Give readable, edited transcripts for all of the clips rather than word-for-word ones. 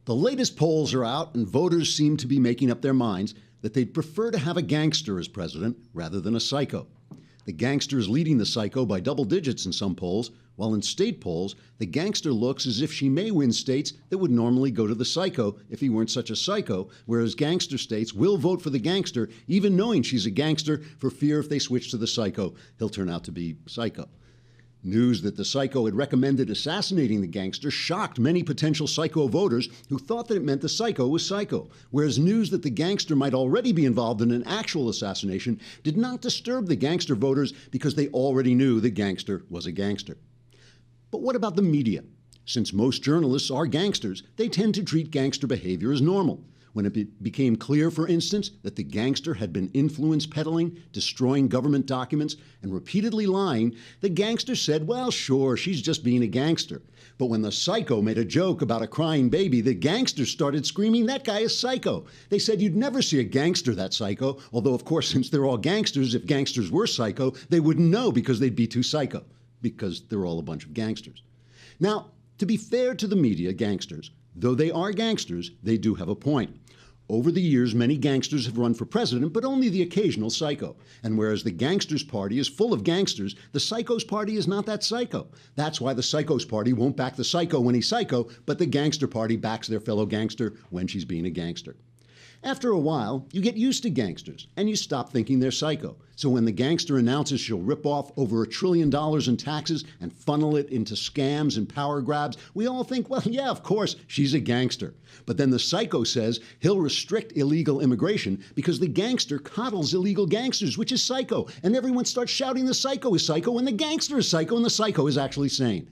The latest polls are out, and voters seem to be making up their minds that they'd prefer to have a gangster as president rather than a psycho. The gangster is leading the psycho by double digits in some polls, while in state polls, the gangster looks as if she may win states that would normally go to the psycho if he weren't such a psycho, whereas gangster states will vote for the gangster, even knowing she's a gangster, for fear if they switch to the psycho, he'll turn out to be psycho. News that the psycho had recommended assassinating the gangster shocked many potential psycho voters who thought that it meant the psycho was psycho, whereas news that the gangster might already be involved in an actual assassination did not disturb the gangster voters because they already knew the gangster was a gangster. But what about the media? Since most journalists are gangsters, they tend to treat gangster behavior as normal. When it became clear, for instance, that the gangster had been influence peddling, destroying government documents, and repeatedly lying, the gangster said, well, sure, she's just being a gangster. But when the psycho made a joke about a crying baby, the gangsters started screaming, that guy is psycho. They said you'd never see a gangster that psycho, although, of course, since they're all gangsters, if gangsters were psycho, they wouldn't know because they'd be too psycho, because they're all a bunch of gangsters. Now, to be fair to the media, gangsters, though they are gangsters, they do have a point. Over the years, many gangsters have run for president, but only the occasional psycho. And whereas the Gangsters Party is full of gangsters, the Psychos Party is not that psycho. That's why the Psychos Party won't back the psycho when he's psycho, but the Gangster Party backs their fellow gangster when she's being a gangster. After a while, you get used to gangsters, and you stop thinking they're psycho. So when the gangster announces she'll rip off over $1 trillion in taxes and funnel it into scams and power grabs, we all think, well, yeah, of course, she's a gangster. But then the psycho says he'll restrict illegal immigration because the gangster coddles illegal gangsters, which is psycho. And everyone starts shouting the psycho is psycho, and the gangster is psycho, and the psycho is actually sane.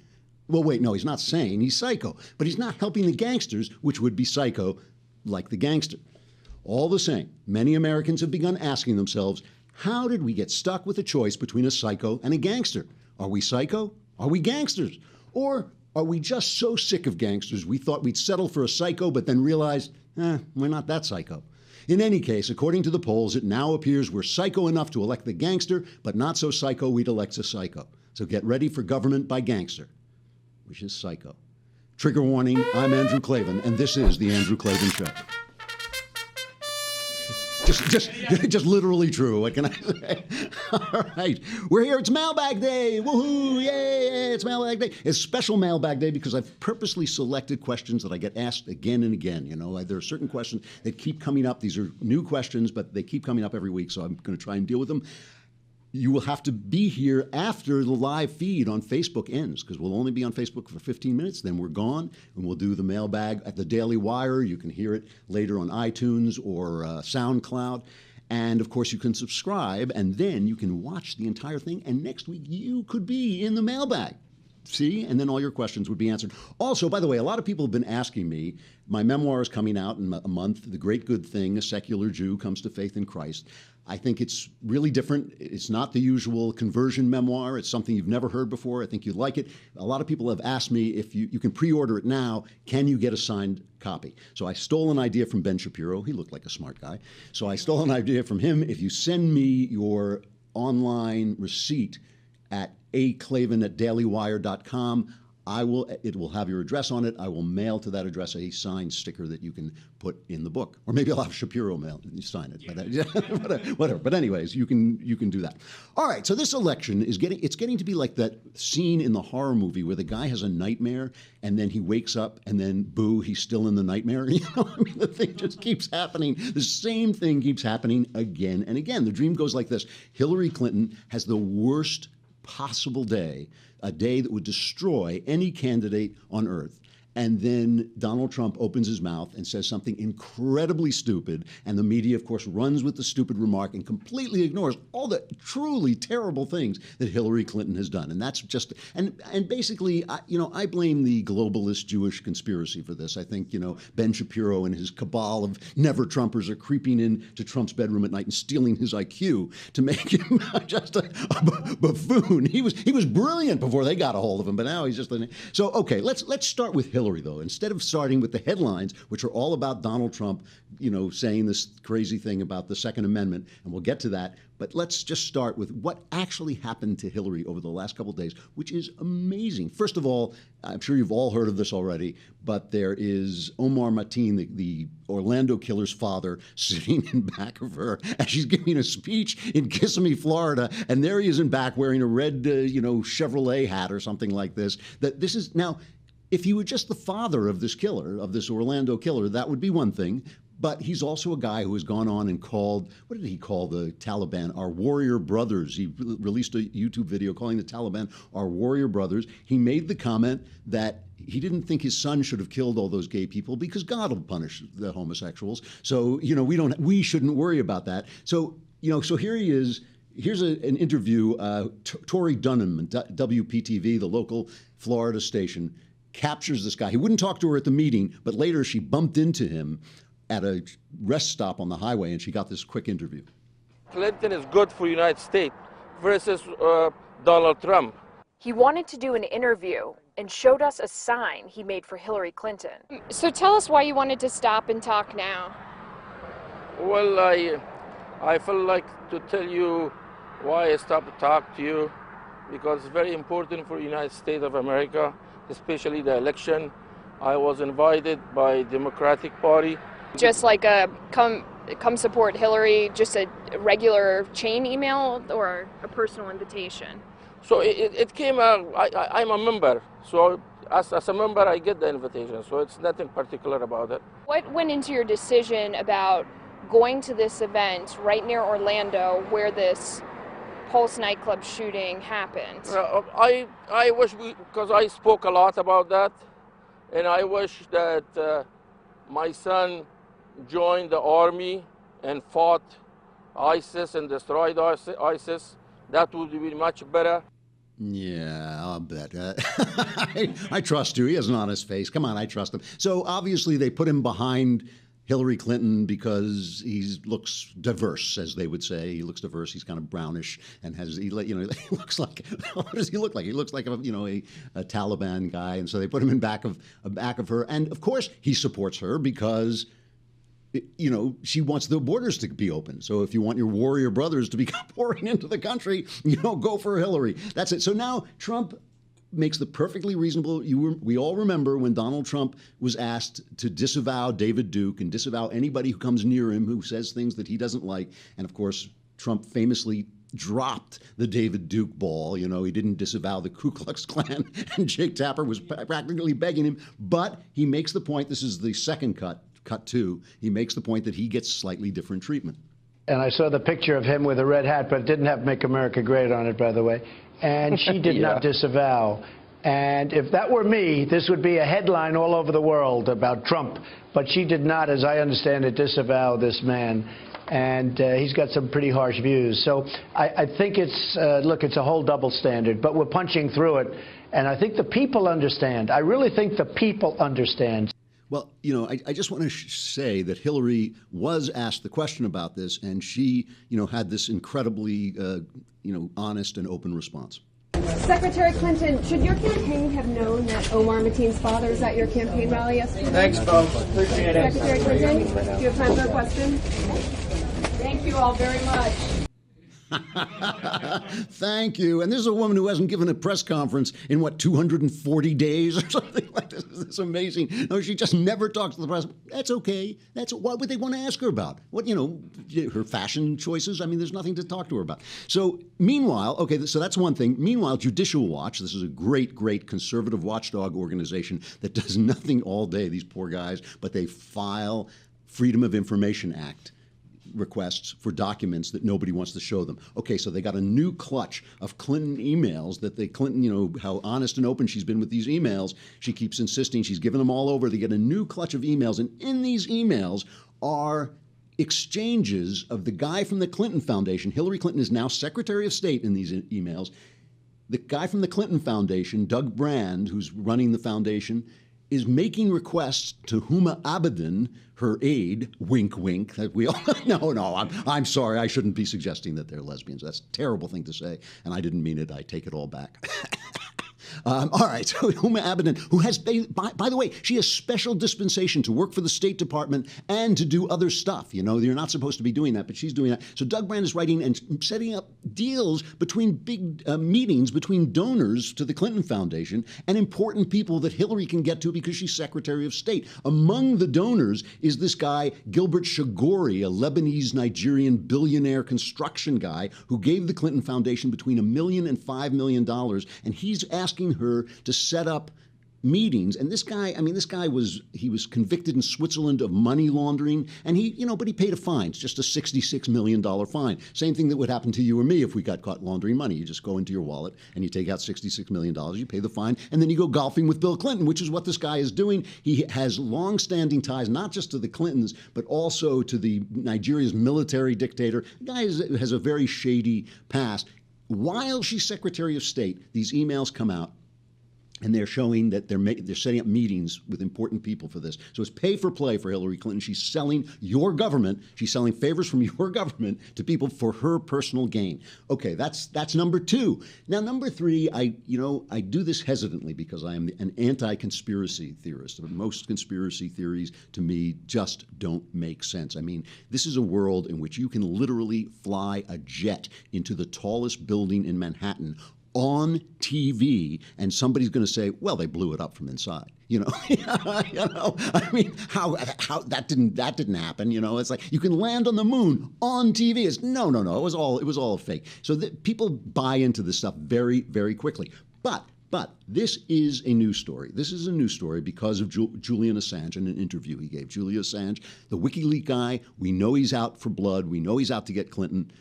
Well, wait, no, he's not sane, he's psycho. But he's not helping the gangsters, which would be psycho, like the gangster. All the same, many Americans have begun asking themselves, how did we get stuck with a choice between a psycho and a gangster? Are we psycho? Are we gangsters? Or are we just so sick of gangsters we thought we'd settle for a psycho but then realized, we're not that psycho? In any case, according to the polls, it now appears we're psycho enough to elect the gangster, but not so psycho we'd elect a psycho. So get ready for government by gangster, which is psycho. Trigger warning, I'm Andrew Klavan, and this is The Andrew Klavan Show. Just literally true. What can I say? All right. We're here. It's Mailbag Day. Woohoo. Yay. It's Mailbag Day. It's special Mailbag Day because I've purposely selected questions that I get asked again and again. You know, there are certain questions that keep coming up. These are new questions, but they keep coming up every week, so I'm going to try and deal with them. You will have to be here after the live feed on Facebook ends, because we'll only be on Facebook for 15 minutes. Then we're gone, and we'll do the mailbag at the Daily Wire. You can hear it later on iTunes or SoundCloud. And, of course, you can subscribe, and then you can watch the entire thing. And next week, you could be in the mailbag. See? And then all your questions would be answered. Also, by the way, a lot of people have been asking me, my memoir is coming out in a month, The Great Good Thing, A Secular Jew Comes to Faith in Christ. I think it's really different. It's not the usual conversion memoir. It's something you've never heard before. I think you'd like it. A lot of people have asked me if you can pre-order it now, can you get a signed copy? So I stole an idea from Ben Shapiro. He looked like a smart guy. So I stole an idea from him. If you send me your online receipt at aklavan@dailywire.com, it will have your address on it. I will mail to that address a signed sticker that you can put in the book. Or maybe I'll have Shapiro mail and you sign it. But, whatever. But anyways, you can do that. All right, so this election is getting to be like that scene in the horror movie where the guy has a nightmare and then he wakes up and then boo, he's still in the nightmare. You know, I mean, the thing just keeps happening. The same thing keeps happening again and again. The dream goes like this. Hillary Clinton has the worst possible day, a day that would destroy any candidate on earth. And then Donald Trump opens his mouth and says something incredibly stupid, and the media, of course, runs with the stupid remark and completely ignores all the truly terrible things that Hillary Clinton has done. And that's just, and basically, I blame the globalist Jewish conspiracy for this. I think, Ben Shapiro and his cabal of never-Trumpers are creeping into Trump's bedroom at night and stealing his IQ to make him just a buffoon. He was brilliant before they got a hold of him, but now he's just, so okay, let's start with Hillary. Hillary, though. Instead of starting with the headlines, which are all about Donald Trump, saying this crazy thing about the Second Amendment, and we'll get to that. But let's just start with what actually happened to Hillary over the last couple of days, which is amazing. First of all, I'm sure you've all heard of this already, but there is Omar Mateen, the Orlando killer's father, sitting in back of her as she's giving a speech in Kissimmee, Florida, and there he is in back wearing a red, Chevrolet hat or something like this. That this is now, if he were just the father of this killer, of this Orlando killer, that would be one thing. But he's also a guy who has gone on and called, what did he call the Taliban? Our warrior brothers. He released a YouTube video calling the Taliban our warrior brothers. He made the comment that he didn't think his son should have killed all those gay people because God will punish the homosexuals. So, we shouldn't worry about that. So, so here he is. Here's an interview. Tori Dunham, WPTV, the local Florida station, captures this guy. He wouldn't talk to her at the meeting, but later she bumped into him at a rest stop on the highway, and she got this quick interview. Clinton is good for United States versus Donald Trump. He wanted to do an interview and showed us a sign he made for Hillary Clinton. So tell us why you wanted to stop and talk now. Well, I feel like to tell you why I stopped to talk to you, because it's very important for the United States of America, especially the election. I was invited by Democratic Party. Just like a come support Hillary, just a regular chain email or a personal invitation? So it came out, I'm a member, so as a member I get the invitation, so it's nothing particular about it. What went into your decision about going to this event right near Orlando where this Pulse nightclub shooting happened? I wish, because I spoke a lot about that, and I wish that my son joined the army and fought ISIS and destroyed ISIS. That would be much better. Yeah, I'll bet. I trust you. He has an honest face. Come on, I trust him. So obviously they put him behind Hillary Clinton because he looks diverse, as they would say. He looks diverse. He's kind of brownish and he looks like, what does he look like? He looks like a Taliban guy. And so they put him in back of her. And of course he supports her because she wants the borders to be open. So if you want your warrior brothers to be pouring into the country, go for Hillary. That's it. So now Trump makes the perfectly reasonable. We all remember when Donald Trump was asked to disavow David Duke and disavow anybody who comes near him who says things that he doesn't like. And of course, Trump famously dropped the David Duke ball. He didn't disavow the Ku Klux Klan, and Jake Tapper was practically begging him. But he makes the point, this is the second cut two, he makes the point that he gets slightly different treatment. And I saw the picture of him with a red hat, but it didn't have Make America Great on it, by the way. And she did not disavow. And if that were me, this would be a headline all over the world about Trump. But she did not, as I understand it, disavow this man. And he's got some pretty harsh views. So I think it's, look, it's a whole double standard, but we're punching through it. And I think the people understand. I really think the people understand. Well, I just want to say that Hillary was asked the question about this, and she, had this incredibly, honest and open response. Secretary Clinton, should your campaign have known that Omar Mateen's father was at your campaign rally yesterday? Thanks, folks. Appreciate it. Secretary Clinton, do you have time for a question? Thank you all very much. Thank you. And this is a woman who hasn't given a press conference in, 240 days or something like this. It's amazing. No, she just never talks to the press. That's okay. What would they want to ask her about? What, her fashion choices? I mean, there's nothing to talk to her about. So meanwhile, okay, so that's one thing. Meanwhile, Judicial Watch, this is a great, great conservative watchdog organization that does nothing all day, these poor guys, but they file Freedom of Information Act requests for documents that nobody wants to show them. Okay, so they got a new clutch of Clinton emails that Clinton, how honest and open she's been with these emails. She keeps insisting she's giving them all over. They get a new clutch of emails, and in these emails are exchanges of the guy from the Clinton Foundation. Hillary Clinton is now Secretary of State in these emails. The guy from the Clinton Foundation, Doug Brand, who's running the foundation, is making requests to Huma Abedin, her aide, wink, wink, that we all, no, I'm sorry, I shouldn't be suggesting that they're lesbians. That's a terrible thing to say, and I didn't mean it. I take it all back. All right, so Huma Abedin, who has, by the way, she has special dispensation to work for the State Department and to do other stuff. You know, you're not supposed to be doing that, but she's doing that. So Doug Brand is writing and setting up deals between big meetings between donors to the Clinton Foundation and important people that Hillary can get to because she's Secretary of State. Among the donors is this guy, Gilbert Shagori, a Lebanese-Nigerian billionaire construction guy who gave the Clinton Foundation between $1 million and $5 million, and he's asking her to set up meetings. And this guy, was convicted in Switzerland of money laundering, and but he paid a fine. It's just a $66 million fine. Same thing that would happen to you or me if we got caught laundering money. You just go into your wallet and you take out $66 million, you pay the fine, and then you go golfing with Bill Clinton, which is what this guy is doing. He has long-standing ties, not just to the Clintons, but also to the Nigeria's military dictator. The guy has a very shady past. While she's Secretary of State, these emails come out, and they're showing that they're setting up meetings with important people for this. So it's pay for play for Hillary Clinton. She's selling your government. She's selling favors from your government to people for her personal gain. Okay, that's number two. Now, number three, I do this hesitantly because I am an anti-conspiracy theorist. Most conspiracy theories, to me, just don't make sense. I mean, this is a world in which you can literally fly a jet into the tallest building in Manhattan on TV, and somebody's going to say, "Well, they blew it up from inside." I mean, how that didn't happen. It's like you can land on the moon on TV. It's no. It was all a fake. So people buy into this stuff very, very quickly. But this is a news story. This is a news story because of Julian Assange and an interview he gave. Julian Assange, the WikiLeaks guy. We know he's out for blood. We know he's out to get Clinton.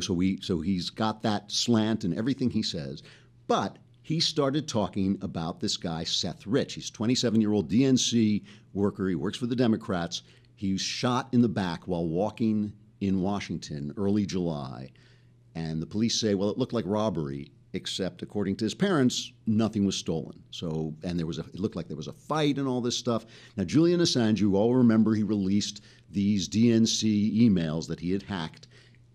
So he's got that slant in everything he says. But he started talking about this guy, Seth Rich. He's a 27-year-old DNC worker. He works for the Democrats. He was shot in the back while walking in Washington early July. And the police say, well, it looked like robbery, except according to his parents, nothing was stolen. It looked like there was a fight and all this stuff. Now, Julian Assange, you all remember, he released these DNC emails that he had hacked,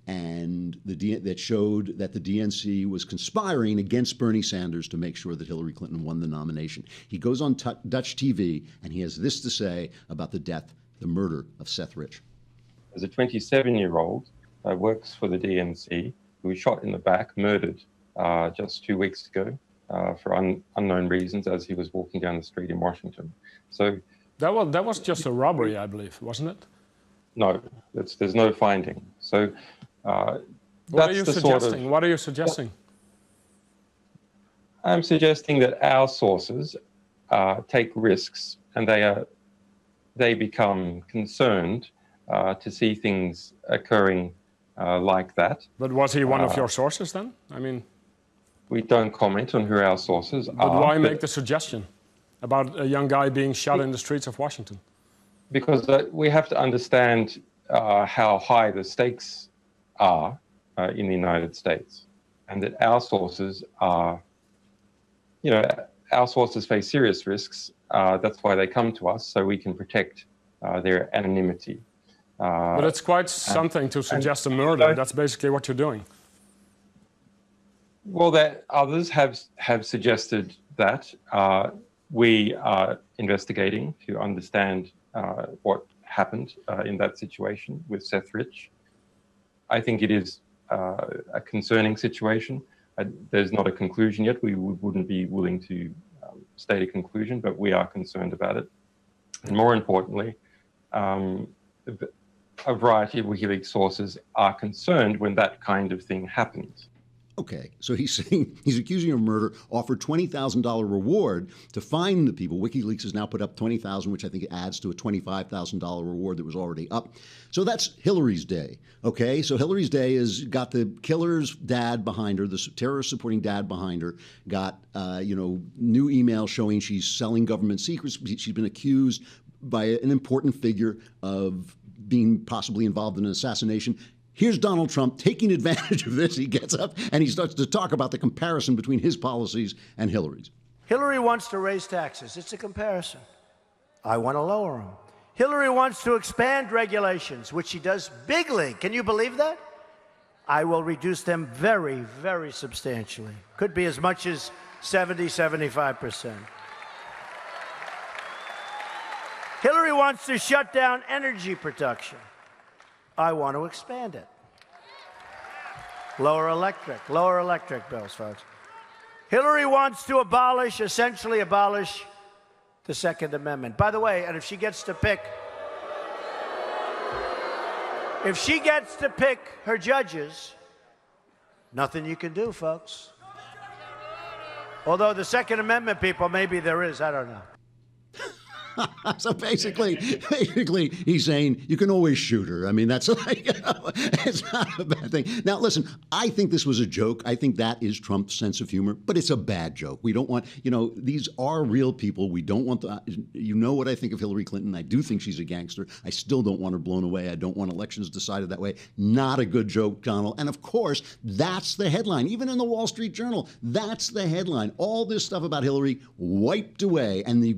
and that showed that the DNC was conspiring against Bernie Sanders to make sure that Hillary Clinton won the nomination. He goes on Dutch TV, and he has this to say about the murder of Seth Rich. As a 27-year-old, works for the DNC, who was shot in the back, murdered just 2 weeks ago for unknown reasons as he was walking down the street in Washington. So that was just a robbery, I believe, wasn't it? No, there's no finding. So. What are you suggesting? What are you suggesting? I'm suggesting that our sources take risks, and they become concerned to see things occurring like that. But was he one of your sources then? I mean, we don't comment on who our sources are. But why make the suggestion about a young guy being shot in the streets of Washington? Because we have to understand how high the stakes are in the United States, and that our sources face serious risks. That's why they come to us, so we can protect their anonymity. But it's quite something to suggest a murder. That's basically what you're doing. Well, that others have suggested that. We are investigating to understand what happened in that situation with Seth Rich. I think it is a concerning situation. There's not a conclusion yet. We wouldn't be willing to state a conclusion, but we are concerned about it. And more importantly, a variety of WikiLeaks sources are concerned when that kind of thing happens. Okay, so he's saying he's accusing of murder, offered $20,000 reward to find the people. WikiLeaks has now put up $20,000, which I think adds to a $25,000 reward that was already up. So that's Hillary's day. Okay, so Hillary's day has got the killer's dad behind her, the terrorist supporting dad behind her, got new emails showing she's selling government secrets. She's been accused by an important figure of being possibly involved in an assassination. Here's Donald Trump taking advantage of this. He gets up and he starts to talk about the comparison between his policies and Hillary's. Hillary wants to raise taxes. It's a comparison. I want to lower them. Hillary wants to expand regulations, which she does bigly. Can you believe that? I will reduce them very, very substantially. Could be as much as 75%. Hillary wants to shut down energy production. I want to expand it. Lower electric bills, folks. Hillary wants to essentially abolish the Second Amendment. By the way, and if she gets to pick her judges, nothing you can do, folks. Although the Second Amendment people, maybe there is, I don't know. So basically, he's saying you can always shoot her. I mean, that's like, it's not a bad thing. Now, listen, I think this was a joke. I think that is Trump's sense of humor, but it's a bad joke. We don't want, these are real people. We don't want what I think of Hillary Clinton. I do think she's a gangster. I still don't want her blown away. I don't want elections decided that way. Not a good joke, Donald. And of course, that's the headline. Even in the Wall Street Journal, that's the headline. All this stuff about Hillary wiped away, and he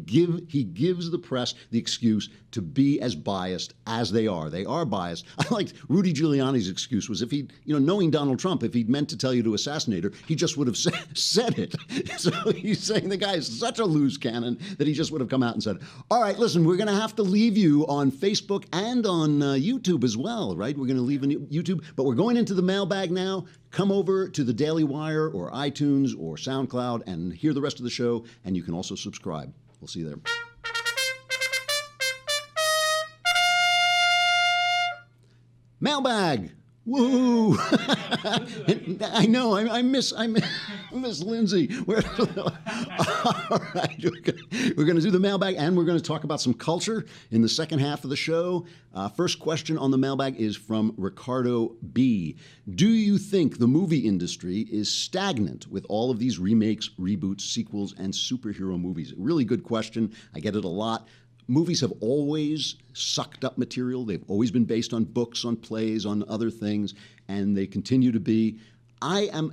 gives the press the excuse to be as biased as they are. They are biased. I liked Rudy Giuliani's excuse was if he, knowing Donald Trump, if he'd meant to tell you to assassinate her, he just would have said it. So he's saying the guy is such a loose cannon that he just would have come out and said, all right, listen, we're going to have to leave you on Facebook and on YouTube as well, right? We're going to leave on YouTube, but we're going into the mailbag now. Come over to the Daily Wire or iTunes or SoundCloud and hear the rest of the show, and you can also subscribe. We'll see you there. Mailbag. Woo! I know. I miss Lindsay. All right, we're going to do the mailbag, and we're going to talk about some culture in the second half of the show. First question on the mailbag is from Ricardo B. Do you think the movie industry is stagnant with all of these remakes, reboots, sequels, and superhero movies? Really good question. I get it a lot. Movies have always sucked up material. They've always been based on books, on plays, on other things, and they continue to be.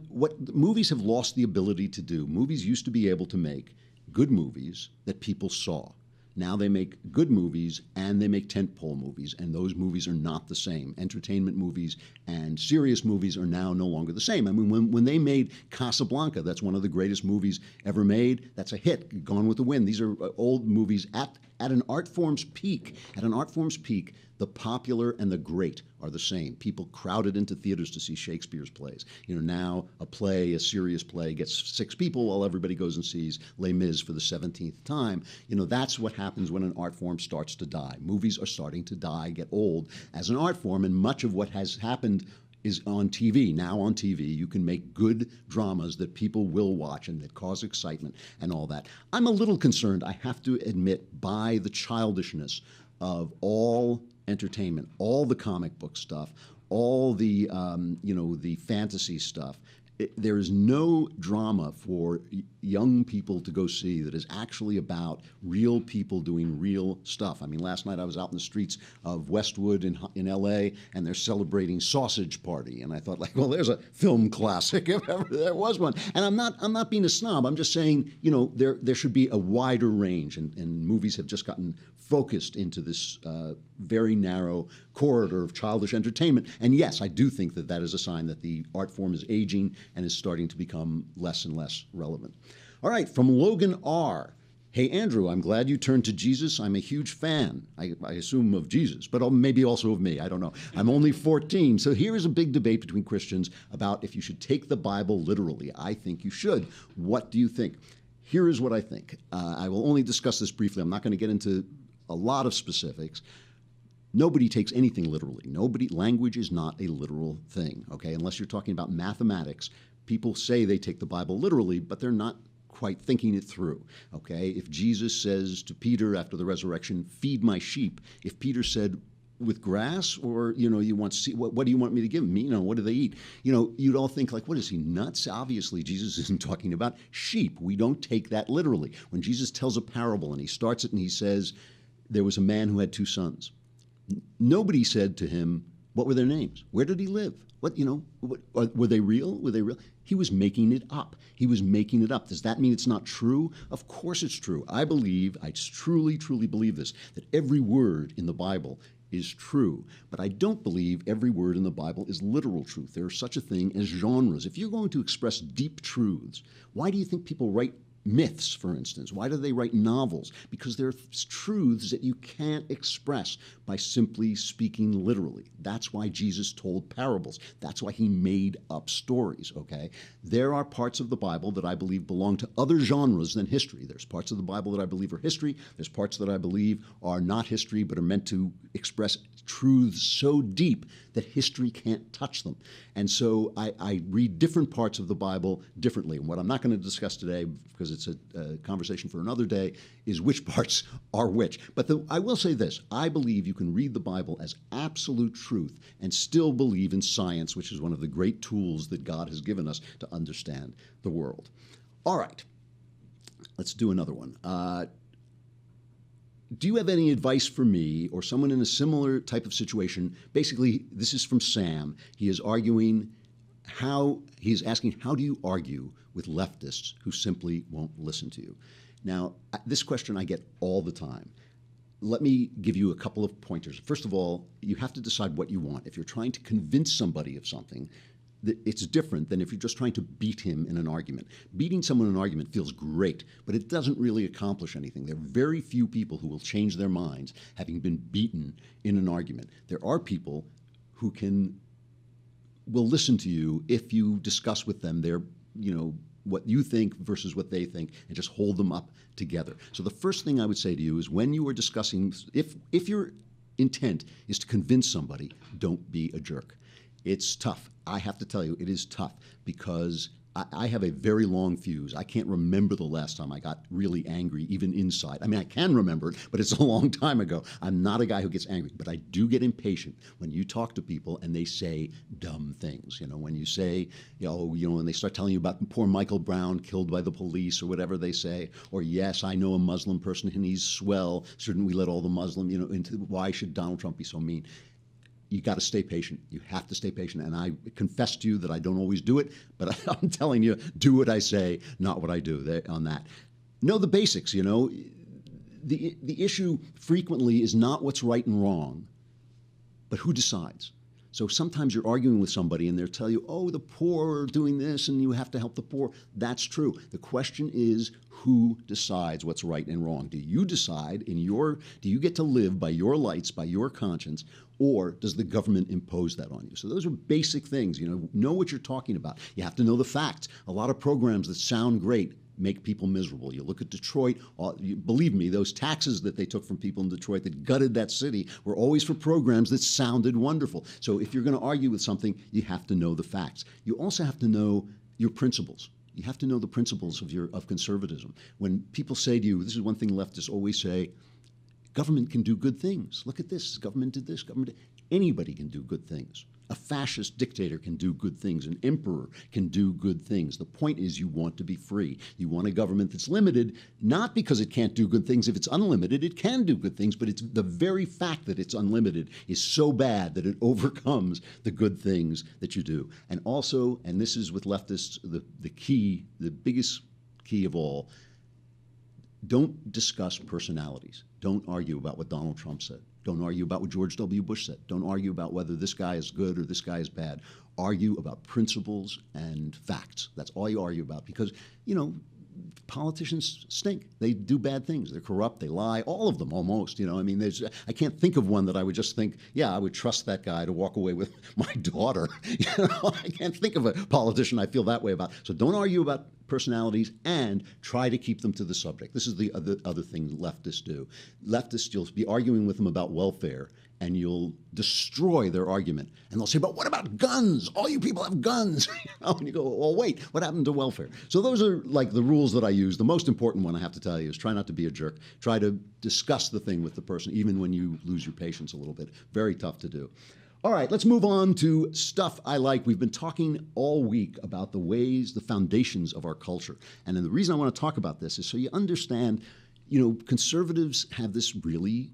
What movies have lost the ability to do. Movies used to be able to make good movies that people saw. Now they make good movies and they make tentpole movies, and those movies are not the same. Entertainment movies and serious movies are now no longer the same. I mean, when they made Casablanca, that's one of the greatest movies ever made. That's a hit, Gone with the Wind. These are old movies at an art form's peak. At an art form's peak, the popular and the great are the same. People crowded into theaters to see Shakespeare's plays. Now a serious play gets 6 people while everybody goes and sees Les Mis for the 17th time. That's what happens when an art form starts to die. Movies are starting to die, get old as an art form, and much of what has happened is on TV. Now on TV, you can make good dramas that people will watch and that cause excitement and all that. I'm a little concerned, I have to admit, by the childishness of all entertainment, all the comic book stuff, all the the fantasy stuff. There is no drama for young people to go see that is actually about real people doing real stuff. I mean, last night I was out in the streets of Westwood in L.A., and they're celebrating Sausage Party, and I thought, well, there's a film classic if ever there was one. And I'm not being a snob. I'm just saying, there should be a wider range, and movies have just gotten focused into this very narrow corridor of childish entertainment. And yes, I do think that is a sign that the art form is aging and is starting to become less and less relevant. All right, from Logan R. Hey, Andrew, I'm glad you turned to Jesus. I'm a huge fan, I assume, of Jesus, but maybe also of me. I don't know. I'm only 14. So here is a big debate between Christians about if you should take the Bible literally. I think you should. What do you think? Here is what I think. I will only discuss this briefly. I'm not going to get into a lot of specifics. Nobody takes anything literally. Language is not a literal thing, okay? Unless you're talking about mathematics. People say they take the Bible literally, but they're not quite thinking it through, okay? If Jesus says to Peter after the resurrection, feed my sheep, if Peter said, with grass, or, you want to see, what do you want me to give them? What do they eat? You'd all think, what is he, nuts? Obviously, Jesus isn't talking about sheep. We don't take that literally. When Jesus tells a parable and he starts it and he says, there was a man who had 2 sons. Nobody said to him, what were their names? Where did he live? Were they real? Were they real? He was making it up. He was making it up. Does that mean it's not true? Of course it's true. I truly, truly believe this, that every word in the Bible is true, but I don't believe every word in the Bible is literal truth. There is such a thing as genres. If you're going to express deep truths, why do you think people write myths, for instance? Why do they write novels? Because there are truths that you can't express by simply speaking literally. That's why Jesus told parables. That's why he made up stories, okay? There are parts of the Bible that I believe belong to other genres than history. There's parts of the Bible that I believe are history. There's parts that I believe are not history but are meant to express truths so deep that history can't touch them. And so I read different parts of the Bible differently. And what I'm not going to discuss today, because it's a conversation for another day, is which parts are which. But I will say this. I believe you can read the Bible as absolute truth and still believe in science, which is one of the great tools that God has given us to understand the world. All right. Let's do another one. Do you have any advice for me or someone in a similar type of situation? Basically, this is from Sam. He is asking, how do you argue with leftists who simply won't listen to you? Now, this question I get all the time. Let me give you a couple of pointers. First of all, you have to decide what you want. If you're trying to convince somebody of something, it's different than if you're just trying to beat him in an argument. Beating someone in an argument feels great, but it doesn't really accomplish anything. There are very few people who will change their minds having been beaten in an argument. There are people who will listen to you if you discuss with them their, what you think versus what they think, and just hold them up together. So the first thing I would say to you is when you are discussing, if your intent is to convince somebody, don't be a jerk. It's tough. I have to tell you, it is tough because I have a very long fuse. I can't remember the last time I got really angry, even inside. I mean, I can remember it, but it's a long time ago. I'm not a guy who gets angry, but I do get impatient when you talk to people and they say dumb things. When you say, when they start telling you about poor Michael Brown killed by the police or whatever they say, or yes, I know a Muslim person and he's swell. Shouldn't we let all the Muslim, why should Donald Trump be so mean? You got to stay patient. You have to stay patient. And I confess to you that I don't always do it, but I'm telling you, do what I say, not what I do on that. Know the basics, The issue frequently is not what's right and wrong, but who decides. So sometimes you're arguing with somebody and they'll tell you, oh, the poor are doing this and you have to help the poor. That's true. The question is, who decides what's right and wrong? Do you decide do you get to live by your lights, by your conscience, or does the government impose that on you? So those are basic things, know what you're talking about. You have to know the facts. A lot of programs that sound great make people miserable. You look at Detroit, believe me, those taxes that they took from people in Detroit that gutted that city were always for programs that sounded wonderful. So if you're going to argue with something, you have to know the facts. You also have to know your principles. You have to know the principles of conservatism. When people say to you, this is one thing leftists always say, government can do good things. Look at this, government did this, anybody can do good things. A fascist dictator can do good things. An emperor can do good things. The point is you want to be free. You want a government that's limited, not because it can't do good things. If it's unlimited, it can do good things, but it's the very fact that it's unlimited is so bad that it overcomes the good things that you do. And also, and this is with leftists, the biggest key of all, don't discuss personalities. Don't argue about what Donald Trump said. Don't argue about what George W. Bush said. Don't argue about whether this guy is good or this guy is bad. Argue about principles and facts. That's all you argue about because, politicians stink. They do bad things. They're corrupt. They lie. All of them almost. I can't think of one that I would just think, yeah, I would trust that guy to walk away with my daughter. I can't think of a politician I feel that way about. So don't argue about personalities and try to keep them to the subject. This is the other thing leftists do. Leftists, you'll be arguing with them about welfare and you'll destroy their argument. And they'll say, but what about guns? All you people have guns. And you go, well, wait, what happened to welfare? So those are like the rules that I use. The most important one I have to tell you is try not to be a jerk. Try to discuss the thing with the person, even when you lose your patience a little bit. Very tough to do. All right, let's move on to stuff I like. We've been talking all week about the foundations of our culture. And then the reason I want to talk about this is so you understand, conservatives have this really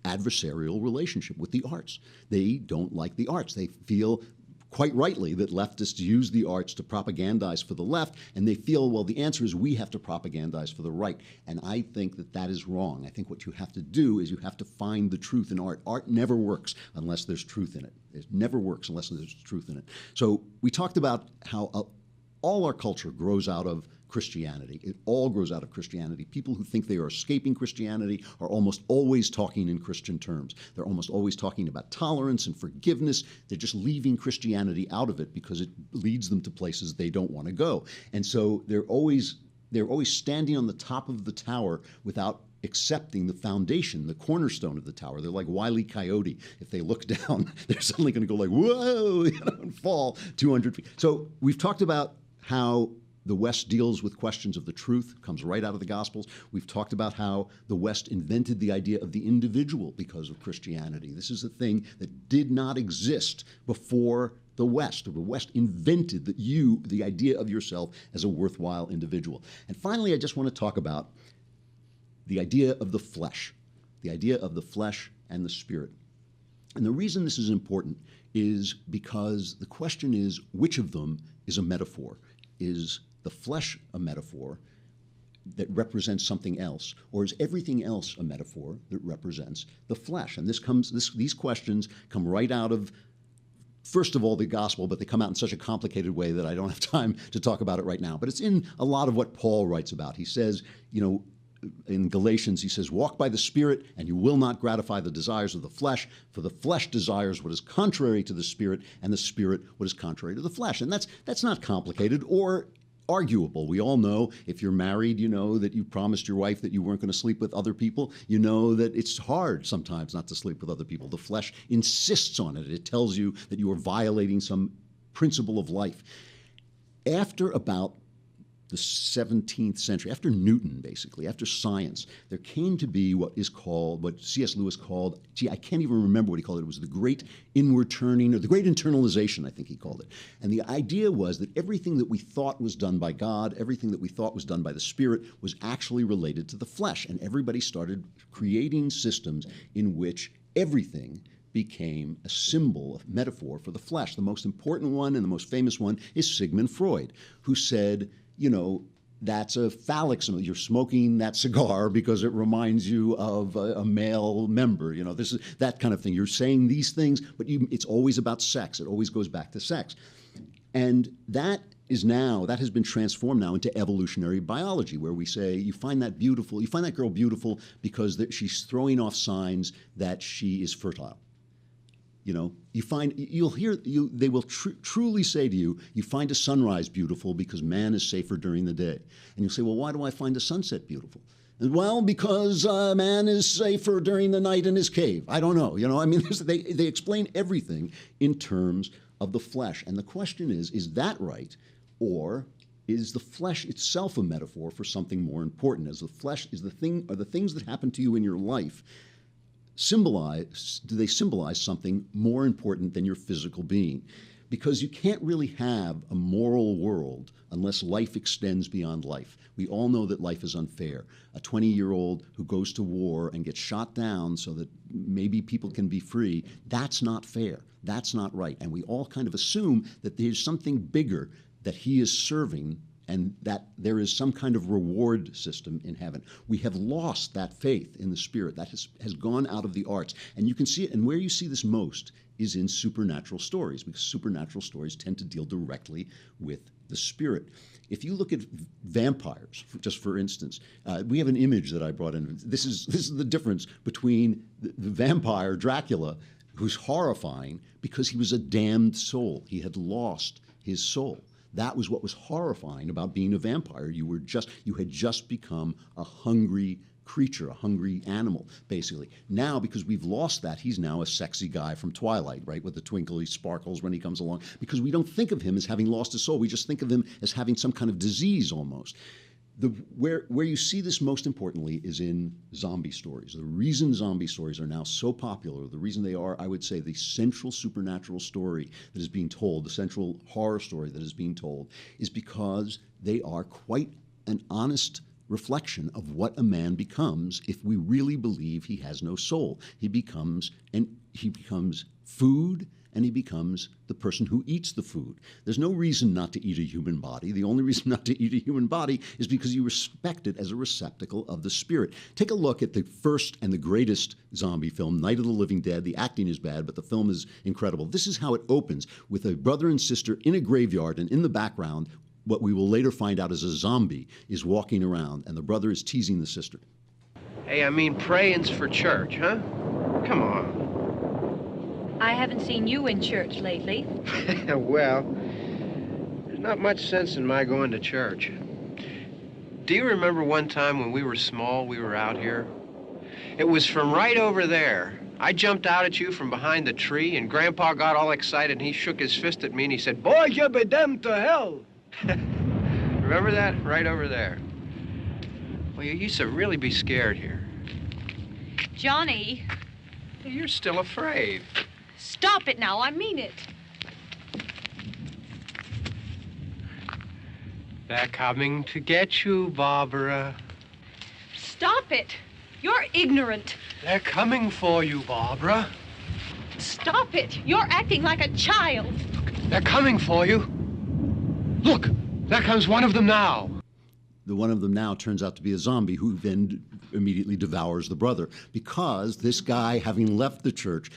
adversarial relationship with the arts. They don't like the arts. They feel quite rightly, that leftists use the arts to propagandize for the left, and they feel, well, the answer is we have to propagandize for the right. And I think that that is wrong. I think what you have to do is you have to find the truth in art. Art never works unless there's truth in it. It never works unless there's truth in it. So we talked about how all our culture grows out of Christianity. It all grows out of Christianity. People who think they are escaping Christianity are almost always talking in Christian terms. They're almost always talking about tolerance and forgiveness. They're just leaving Christianity out of it because it leads them to places they don't want to go. And so they're always standing on the top of the tower without accepting the foundation, the cornerstone of the tower. They're like Wile E. Coyote. If they look down, they're suddenly going to go like, whoa, and fall 200 feet. So we've talked about how the West deals with questions of the truth, comes right out of the Gospels. We've talked about how the West invented the idea of the individual because of Christianity. This is a thing that did not exist before the West. The West invented the idea of yourself as a worthwhile individual. And finally, I just want to talk about the idea of the flesh and the spirit. And the reason this is important is because the question is, which of them is a metaphor? Is the flesh a metaphor that represents something else, or is everything else a metaphor that represents the flesh? And these questions come right out of, first of all, the gospel, but they come out in such a complicated way that I don't have time to talk about it right now. But it's in a lot of what Paul writes about. He says, in Galatians, he says, walk by the Spirit, and you will not gratify the desires of the flesh, for the flesh desires what is contrary to the Spirit, and the Spirit what is contrary to the flesh. And that's not complicated or arguable. We all know, if you're married, you know that you promised your wife that you weren't going to sleep with other people. You know that it's hard sometimes not to sleep with other people. The flesh insists on it. It tells you that you are violating some principle of life. After about the 17th century, after Newton, basically, after science, there came to be what C.S. Lewis called, I can't even remember what he called it. It was the great inward turning, or the great internalization, I think he called it. And the idea was that everything that we thought was done by God, everything that we thought was done by the Spirit, was actually related to the flesh. And everybody started creating systems in which everything became a symbol, a metaphor for the flesh. The most important one and the most famous one is Sigmund Freud, who said, that's a phallic symbol. You're smoking that cigar because it reminds you of a male member. This is that kind of thing. You're saying these things, but it's always about sex. It always goes back to sex. And that has been transformed now into evolutionary biology, where we say you find that girl beautiful because she's throwing off signs that she is fertile. They will truly say to you, you find a sunrise beautiful because man is safer during the day. And you'll say, well, why do I find a sunset beautiful? And, well, because man is safer during the night in his cave. I don't know. They explain everything in terms of the flesh. And the question is that right? Or is the flesh itself a metaphor for something more important? As the flesh is are the things that happen to you in your life, do they symbolize something more important than your physical being? Because you can't really have a moral world unless life extends beyond life. We all know that life is unfair. A 20-year-old who goes to war and gets shot down so that maybe people can be free, that's not fair. That's not right. And we all kind of assume that there's something bigger that he is serving, and that there is some kind of reward system in heaven. We have lost that faith in the Spirit. That has gone out of the arts. And you can see it, and where you see this most is in supernatural stories, because supernatural stories tend to deal directly with the Spirit. If you look at vampires, just for instance, we have an image that I brought in. This is the difference between the vampire, Dracula, who's horrifying because he was a damned soul. He had lost his soul. That was what was horrifying about being a vampire. You had just become a hungry creature, a hungry animal, basically. Now, because we've lost that, he's now a sexy guy from Twilight, right, with the twinkly sparkles when he comes along, because we don't think of him as having lost his soul. We just think of him as having some kind of disease almost. Where you see this most importantly is in zombie stories. The reason zombie stories are now so popular, the reason they are, I would say, the central supernatural story that is being told, the central horror story that is being told, is because they are quite an honest reflection of what a man becomes if we really believe he has no soul. He becomes food and he becomes the person who eats the food. There's no reason not to eat a human body. The only reason not to eat a human body is because you respect it as a receptacle of the spirit. Take a look at the first and the greatest zombie film, Night of the Living Dead. The acting is bad, but the film is incredible. This is how it opens, with a brother and sister in a graveyard, and in the background, what we will later find out is a zombie is walking around, and the brother is teasing the sister. Hey, I mean, praying's for church, huh? Come on. I haven't seen you in church lately. Well, there's not much sense in my going to church. Do you remember one time when we were small, we were out here? It was from right over there. I jumped out at you from behind the tree, and Grandpa got all excited, and he shook his fist at me, and he said, "Boy, you be damned to hell." Remember that? Right over there. Well, you used to really be scared here. Johnny. You're still afraid. Stop it now, I mean it. They're coming to get you, Barbara. Stop it. You're ignorant. They're coming for you, Barbara. Stop it. You're acting like a child. They're coming for you. Look, there comes one of them now. The one of them now turns out to be a zombie who then immediately devours the brother, because this guy, having left the church,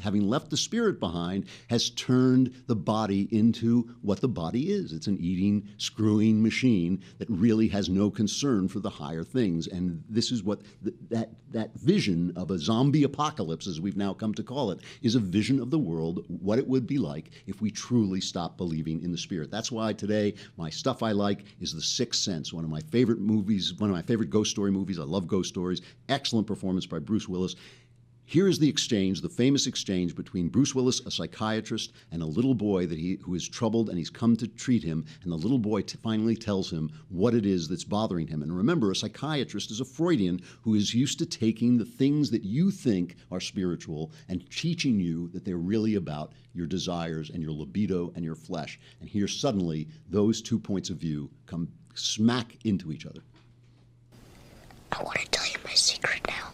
having left the spirit behind, has turned the body into what the body is. It's an eating, screwing machine that really has no concern for the higher things. And this is what that vision of a zombie apocalypse, as we've now come to call it, is a vision of the world, what it would be like if we truly stopped believing in the spirit. That's why today my stuff I like is The Sixth Sense, one of my favorite movies, one of my favorite ghost story movies. I love ghost stories. Excellent performance by Bruce Willis. Here is the exchange, the famous exchange between Bruce Willis, a psychiatrist, and a little boy who is troubled, and he's come to treat him, and the little boy finally tells him what it is that's bothering him. And remember, a psychiatrist is a Freudian who is used to taking the things that you think are spiritual and teaching you that they're really about your desires and your libido and your flesh. And here suddenly, those 2 points of view come smack into each other. I want to tell you my secret now.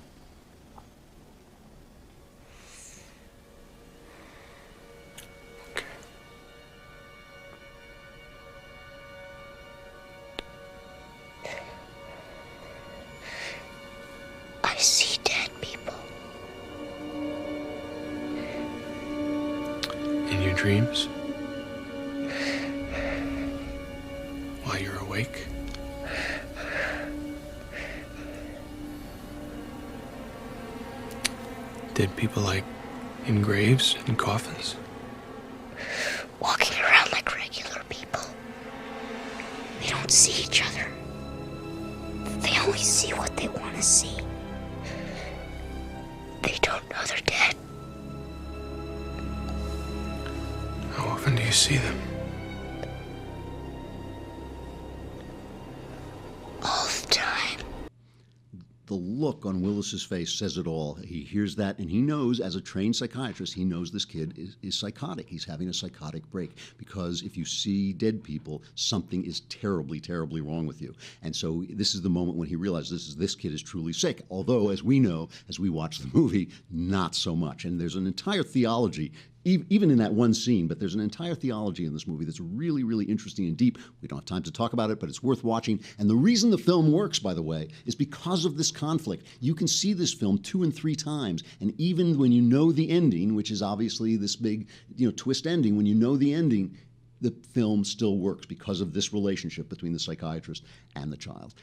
Okay. I see dead people. In your dreams? While you're awake? Dead people like in graves and coffins? Walking around like regular people. They don't see each other. They only see what they want to see. They don't know they're dead. How often do you see them? All the time. The look on Willis's face says it all. He hears that, and he knows, as a trained psychiatrist, he knows this kid is psychotic. He's having a psychotic break, because if you see dead people, something is terribly, terribly wrong with you. And so this is the moment when he realizes this kid is truly sick. Although, as we know, as we watch the movie, not so much. And there's an entire theology, even in that one scene, but there's an entire theology in this movie that's really, really interesting and deep. We don't have time to talk about it, but it's worth watching. And the reason the film works, by the way, is because of this conflict. You can see this film 2 and 3 times, and even when you know the ending, which is obviously this big, twist ending, when you know the ending, the film still works because of this relationship between the psychiatrist and the child.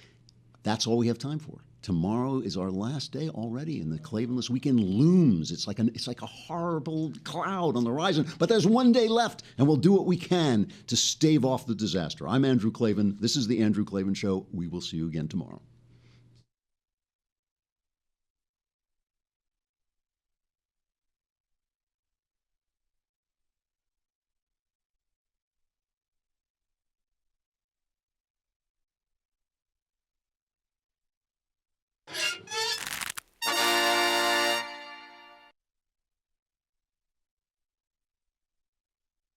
That's all we have time for. Tomorrow is our last day already, and the Klavanless weekend looms. It's like a horrible cloud on the horizon, but there's one day left, and we'll do what we can to stave off the disaster. I'm Andrew Klavan. This is The Andrew Klavan Show. We will see you again tomorrow.